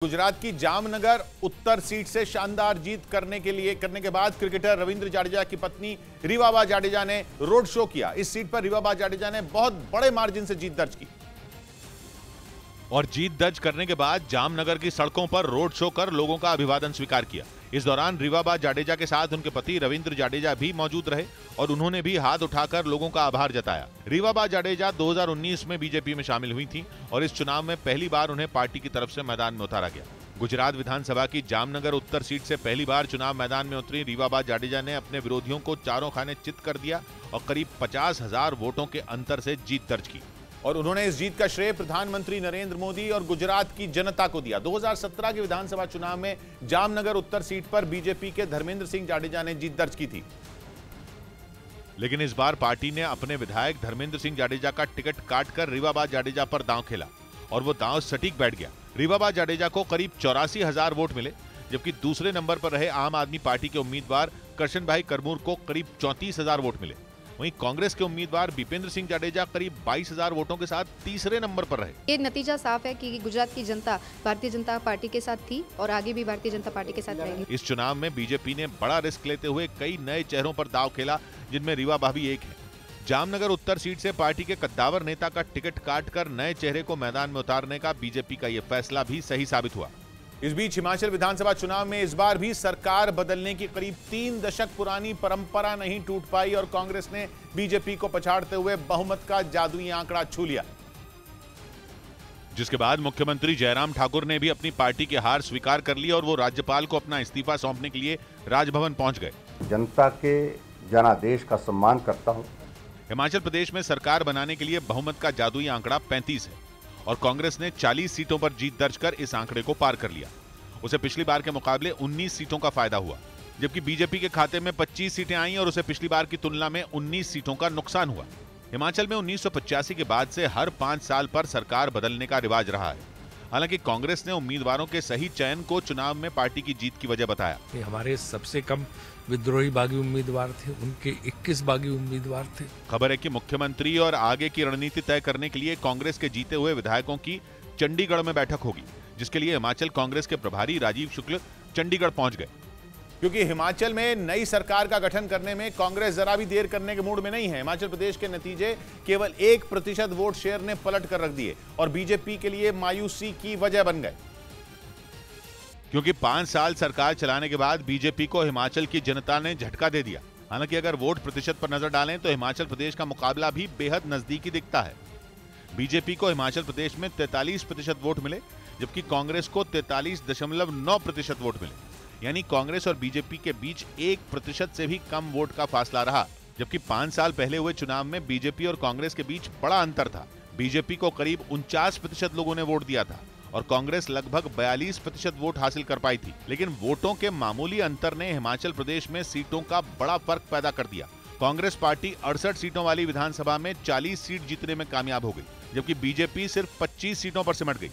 गुजरात की जामनगर उत्तर सीट से शानदार जीत करने के बाद क्रिकेटर रविंद्र जाडेजा की पत्नी रीवाबा जाडेजा ने रोड शो किया। इस सीट पर रीवाबा जाडेजा ने बहुत बड़े मार्जिन से जीत दर्ज की और जीत दर्ज करने के बाद जामनगर की सड़कों पर रोड शो कर लोगों का अभिवादन स्वीकार किया। इस दौरान रीवाबा जाडेजा के साथ उनके पति रविंद्र जाडेजा भी मौजूद रहे और उन्होंने भी हाथ उठाकर लोगों का आभार जताया। रीवाबा जाडेजा 2019 में बीजेपी में शामिल हुई थीं और इस चुनाव में पहली बार उन्हें पार्टी की तरफ से मैदान में उतारा गया। गुजरात विधानसभा की जामनगर उत्तर सीट से पहली बार चुनाव मैदान में उतरी रीवाबा जाडेजा ने अपने विरोधियों को चारों खाने चित कर दिया और करीब 50,000 वोटों के अंतर से जीत दर्ज की। और उन्होंने इस जीत का श्रेय प्रधानमंत्री नरेंद्र मोदी और गुजरात की जनता को दिया। 2017 के विधानसभा चुनाव में जामनगर उत्तर सीट पर बीजेपी के धर्मेंद्र सिंह जाडेजा ने जीत दर्ज की थी, लेकिन इस बार पार्टी ने अपने विधायक धर्मेंद्र सिंह जाडेजा का टिकट काटकर रीवाबा जाडेजा पर दांव खेला और वो दांव सटीक बैठ गया। रीवाबा जाडेजा को करीब 84,000 वोट मिले, जबकि दूसरे नंबर पर रहे आम आदमी पार्टी के उम्मीदवार करशन भाई करमूर को करीब 34,000 वोट मिले। वहीं कांग्रेस के उम्मीदवार भूपेंद्र सिंह जाडेजा करीब 22,000 वोटों के साथ तीसरे नंबर पर रहे। ये नतीजा साफ है कि गुजरात की जनता भारतीय जनता पार्टी के साथ थी और आगे भी भारतीय जनता पार्टी के साथ रहेगी। इस चुनाव में बीजेपी ने बड़ा रिस्क लेते हुए कई नए चेहरों पर दांव खेला, जिनमें रीवाबा भी एक है। जामनगर उत्तर सीट से पार्टी के कद्दावर नेता का टिकट काटकर नए चेहरे को मैदान में उतारने का बीजेपी का यह फैसला भी सही साबित हुआ। इस बीच हिमाचल विधानसभा चुनाव में इस बार भी सरकार बदलने की करीब 3 दशक पुरानी परंपरा नहीं टूट पाई और कांग्रेस ने बीजेपी को पछाड़ते हुए बहुमत का जादुई आंकड़ा छू लिया, जिसके बाद मुख्यमंत्री जयराम ठाकुर ने भी अपनी पार्टी की हार स्वीकार कर ली और वो राज्यपाल को अपना इस्तीफा सौंपने के लिए राजभवन पहुंच गए। जनता के जनादेश का सम्मान करता हूं। हिमाचल प्रदेश में सरकार बनाने के लिए बहुमत का जादुई आंकड़ा 35 है और कांग्रेस ने 40 सीटों पर जीत दर्ज कर इस आंकड़े को पार कर लिया। उसे पिछली बार के मुकाबले 19 सीटों का फायदा हुआ, जबकि बीजेपी के खाते में 25 सीटें आईं और उसे पिछली बार की तुलना में 19 सीटों का नुकसान हुआ। हिमाचल में 1985 के बाद से हर 5 साल पर सरकार बदलने का रिवाज रहा है। हालांकि कांग्रेस ने उम्मीदवारों के सही चयन को चुनाव में पार्टी की जीत की वजह बताया। हमारे सबसे कम विद्रोही बागी उम्मीदवार थे, उनके 21 बागी उम्मीदवार थे। खबर है कि मुख्यमंत्री और आगे की रणनीति तय करने के लिए कांग्रेस के जीते हुए विधायकों की चंडीगढ़ में बैठक होगी, जिसके लिए हिमाचल कांग्रेस के प्रभारी राजीव शुक्ल चंडीगढ़ पहुंच गए। क्योंकि हिमाचल में नई सरकार का गठन करने में कांग्रेस जरा भी देर करने के मूड में नहीं है। हिमाचल प्रदेश के नतीजे केवल 1% वोट शेयर ने पलट कर रख दिए और बीजेपी के लिए मायूसी की वजह बन गए, क्योंकि 5 साल सरकार चलाने के बाद बीजेपी को हिमाचल की जनता ने झटका दे दिया। हालांकि अगर वोट प्रतिशत पर नजर डालें तो हिमाचल प्रदेश का मुकाबला भी बेहद नजदीकी दिखता है। बीजेपी को हिमाचल प्रदेश में 43% वोट मिले, जबकि कांग्रेस को 43.9% वोट मिले। यानी कांग्रेस और बीजेपी के बीच 1% से भी कम वोट का फासला रहा, जबकि 5 साल पहले हुए चुनाव में बीजेपी और कांग्रेस के बीच बड़ा अंतर था। बीजेपी को करीब 49% लोगों ने वोट दिया था और कांग्रेस लगभग 42% वोट हासिल कर पाई थी। लेकिन वोटों के मामूली अंतर ने हिमाचल प्रदेश में सीटों का बड़ा फर्क पैदा कर दिया। कांग्रेस पार्टी 68 सीटों वाली विधानसभा में 40 सीट जीतने में कामयाब हो गई, जबकि बीजेपी सिर्फ 25 सीटों पर सिमट गई।